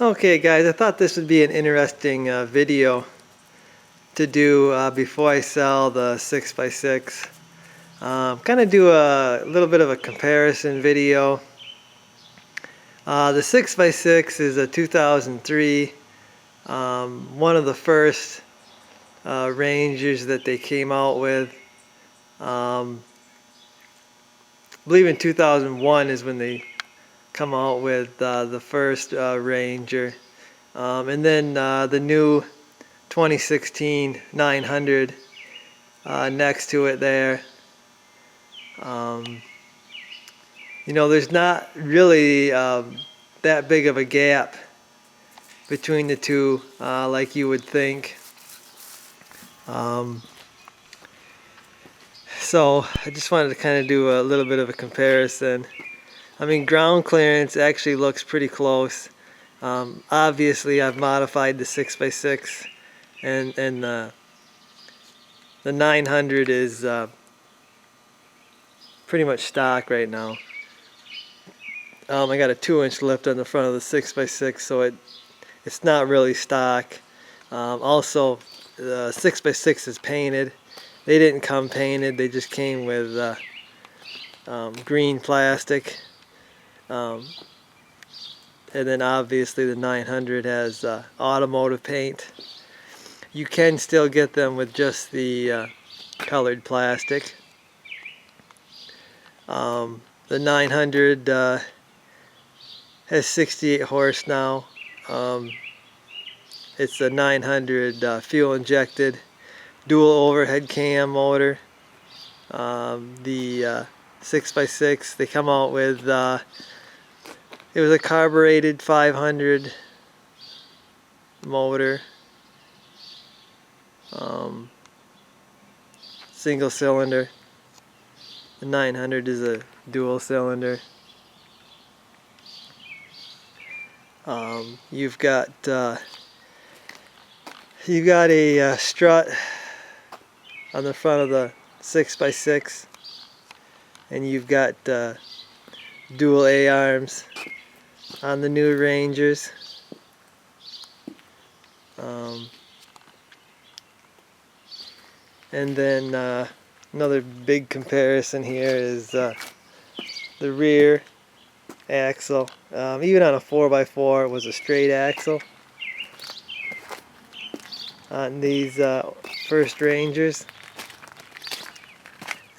Okay guys, I thought this would be an interesting video to do before I sell the 6x6. Kind of do a little bit of a comparison video. The 6x6 is a 2003, one of the first Rangers that they came out with. I believe in 2001 is when they come out with the first Ranger, and then the new 2016 900 next to it there. You know, there's not really that big of a gap between the two like you would think. So I just wanted to kind of do a little bit of a comparison. I mean, ground clearance actually looks pretty close. Obviously I've modified the 6x6, and the 900 is pretty much stock right now. I got a 2-inch lift on the front of the 6x6, so it's not really stock. Also, the 6x6 is painted. They didn't come painted, they just came with green plastic. And then obviously the 900 has automotive paint. You can still get them with just the colored plastic. The 900 has 68 horse now. It's a 900 fuel injected dual overhead cam motor. The 6x6 they come out with, it was a carbureted 500 motor, single cylinder. The 900 is a dual cylinder. You've got a strut on the front of the 6x6, and you've got dual A-arms on the new Rangers. And then another big comparison here is the rear axle. Even on a 4x4 it was a straight axle on these first Rangers.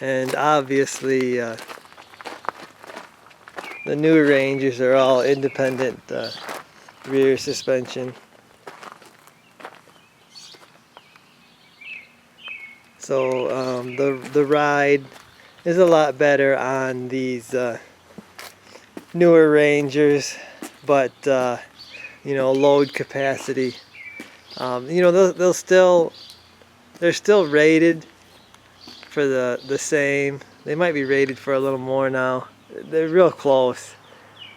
And obviously the new Rangers are all independent rear suspension. So the ride is a lot better on these newer Rangers, but you know, load capacity, you know, they're still rated for the same. They might be rated for a little more now. They're real close,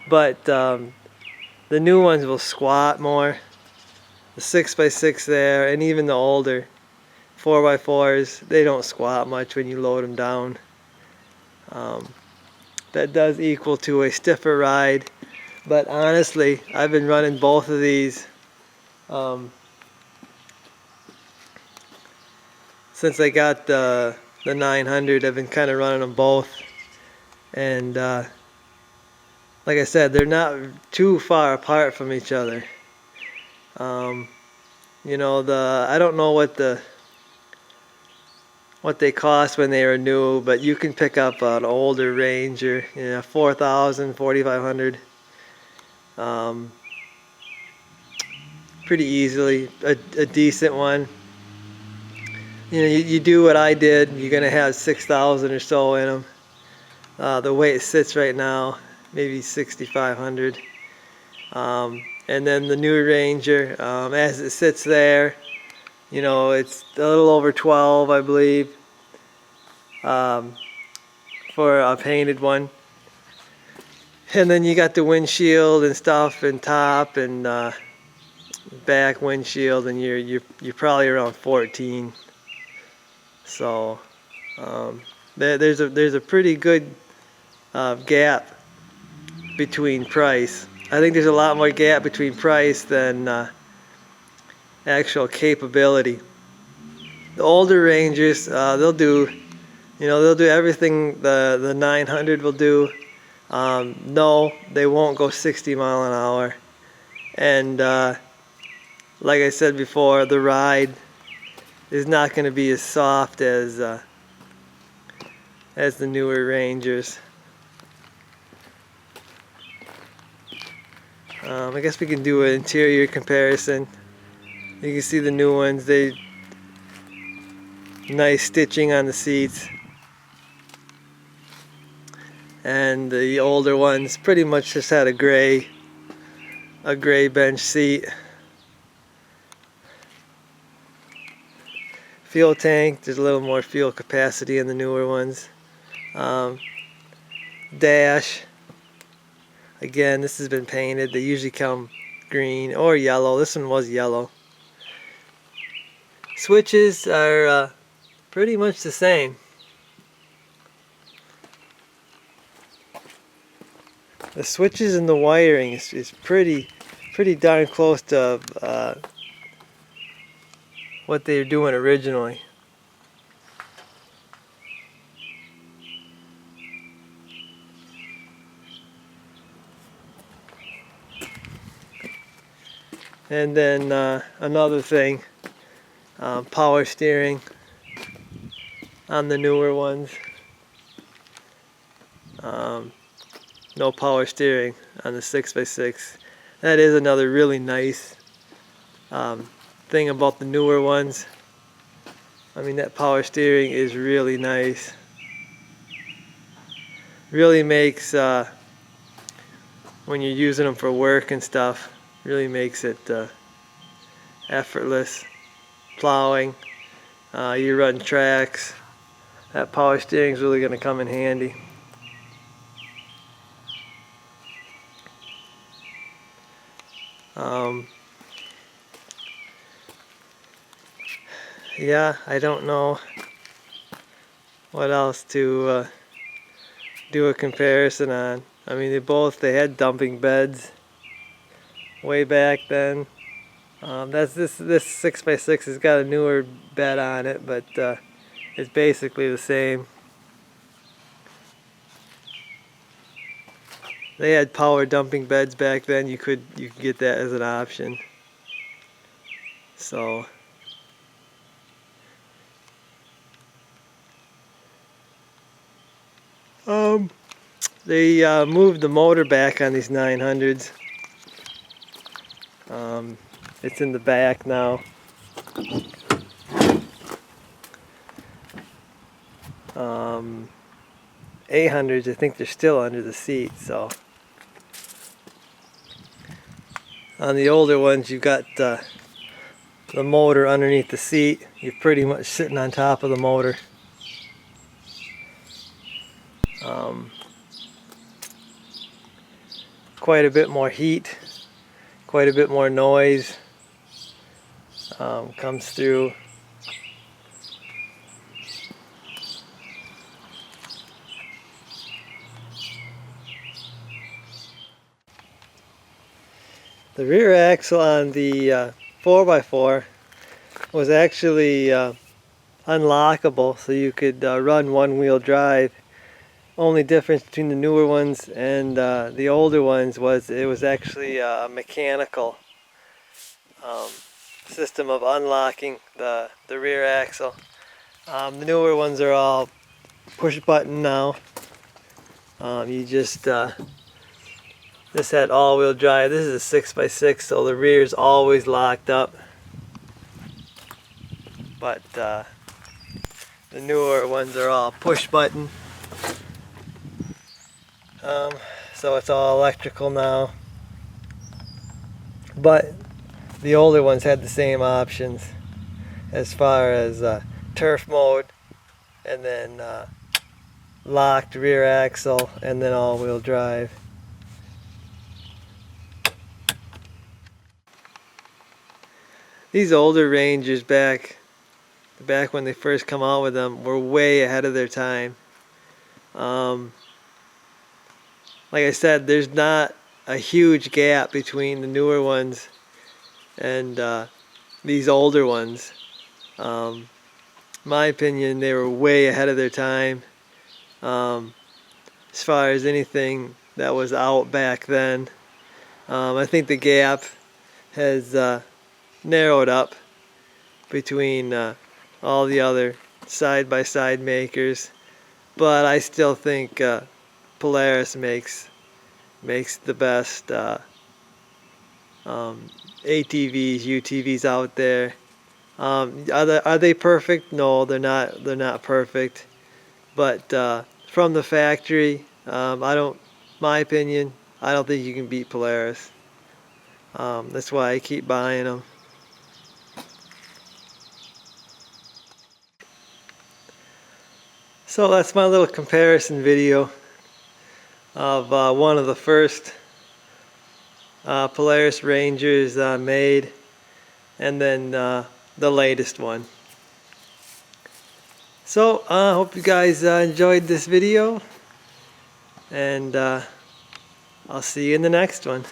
but the new ones will squat more. The 6x6 there, and even the older 4x4s, they don't squat much when you load them down. That does equal to a stiffer ride, but honestly I've been running both of these since I got the 900. I've been kind of running them both, and like I said, they're not too far apart from each other. You know, I don't know what they cost when they were new, but you can pick up an older Ranger, you know, 4,000, 4,500, pretty easily. A decent one. You know, you do what I did, you're gonna have 6,000 or so in them. The way it sits right now, maybe 6,500. And then the new Ranger, as it sits there, you know, it's a little over 12, I believe, for a painted one. And then you got the windshield and stuff, and top and back windshield, and you're probably around 14. So there's a pretty good gap between price. I think there's a lot more gap between price than actual capability. The older Rangers, they'll do, they'll do everything the 900 will do. No, they won't go 60 mile an hour. And like I said before, the ride is not going to be as soft as the newer Rangers. I guess we can do an interior comparison. You can see the new ones, nice stitching on the seats. And the older ones pretty much just had a gray bench seat. Fuel tank, there's a little more fuel capacity in the newer ones. Dash, again, this has been painted. They usually come green or yellow. This one was yellow. Switches are pretty much the same. The switches and the wiring is pretty darn close to what they were doing originally. And then another thing, power steering on the newer ones. No power steering on the 6x6. That is another really nice thing about the newer ones. I mean, that power steering is really nice. Really makes, when you're using them for work and stuff, really makes it effortless. Plowing, you run tracks, that power steering is really going to come in handy. Yeah, I don't know what else to do a comparison on. I mean, they had dumping beds way back then. This 6x6 has got a newer bed on it, but it's basically the same. They had power dumping beds back then. You could get that as an option. So they moved the motor back on these 900s. It's in the back now. 800s, I think they're still under the seat. So on the older ones, you've got the motor underneath the seat. You're pretty much sitting on top of the motor. Quite a bit more heat, quite a bit more noise comes through. The rear axle on the 4x4 was actually unlockable, so you could run one-wheel drive. Only difference between the newer ones and the older ones was it was actually a mechanical system of unlocking the rear axle. The newer ones are all push button now. You just this had all-wheel drive. This is a 6x6, so the rear is always locked up. But the newer ones are all push button. So it's all electrical now. But the older ones had the same options as far as turf mode, and then locked rear axle, and then all-wheel drive. These older Rangers back when they first come out with them were way ahead of their time. Like I said, there's not a huge gap between the newer ones and these older ones. My opinion, they were way ahead of their time as far as anything that was out back then. I think the gap has narrowed up between all the other side-by-side makers, but I still think Polaris makes the best ATVs, UTVs out there. Are they perfect? No, they're not. They're not perfect. But from the factory, my opinion, I don't think you can beat Polaris. That's why I keep buying them. So that's my little comparison video of one of the first Polaris Rangers made, and then the latest one. So I hope you guys enjoyed this video, and I'll see you in the next one.